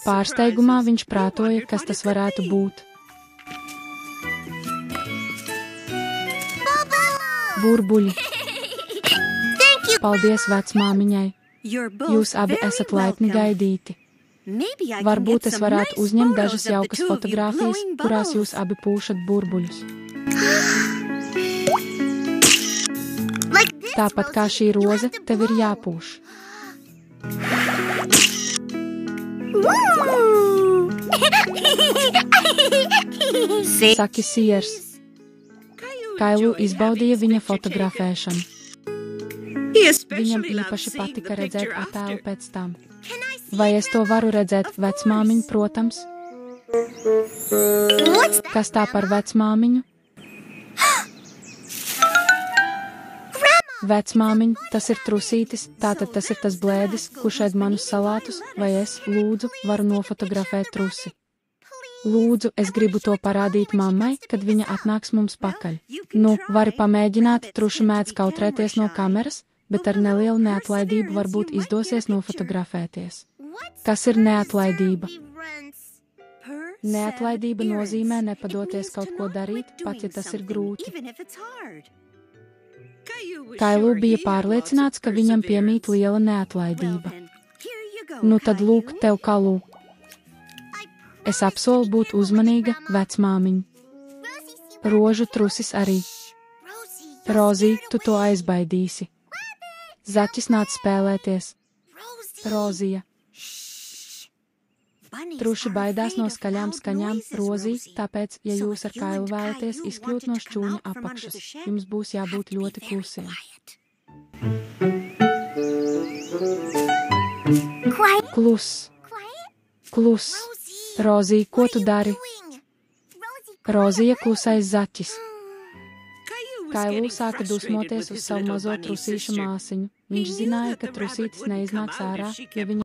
Pārsteigumā viņš prātoja, kas tas varētu būt. Burbuļi. Paldies vecmāmiņai. Jūs abi esat laipni gaidīti. Varbūt es varētu uzņemt dažas jaukas fotogrāfijas, kurās jūs abi pūšat burbuļus. Tāpat kā šī roze, tev ir jāpūš. Saki Siers. Kailu izbaudīja viņa fotografēšanu. Viņam īpaši patika redzēt attēlu pēc tam. Vai es to varu redzēt, vecmāmiņu, protams? Kas tā par vecmāmiņu? Vecmāmiņ, tas ir trusītis, tātad tas ir tas blēdis, kurš ēd manus salātus, vai es, lūdzu, varu nofotografēt trusi. Lūdzu, es gribu to parādīt mammai, kad viņa atnāks mums pakaļ. Nu, vari pamēģināt, truši mēdz kautrēties no kameras, bet ar nelielu neatlaidību varbūt izdosies nofotografēties. Kas ir neatlaidība? Neatlaidība nozīmē nepadoties kaut ko darīt, pat ja tas ir grūti. Kailu bija pārliecināts, ka viņam piemīt liela neatlaidība. Nu tad lūk, tev kalu. Es apsolu būt uzmanīga, vecmāmiņ. Rožu trusis arī. Rozī, tu to aizbaidīsi. Zaķis nāc spēlēties. Rozija. Truši baidās no skaļām skaņām, Rozī, tāpēc, ja jūs ar Kailu vēlaties izkļūt no šķūņa apakšas, jums būs jābūt ļoti klusiem. Klus. Klus. Rozī, ko tu dari? Rozija klusais zaķis. Kailu sāka dusmoties uz savu mazo trusīšu māsiņu. Viņš zināja, ka trusītis neiznāks ārā, ja viņa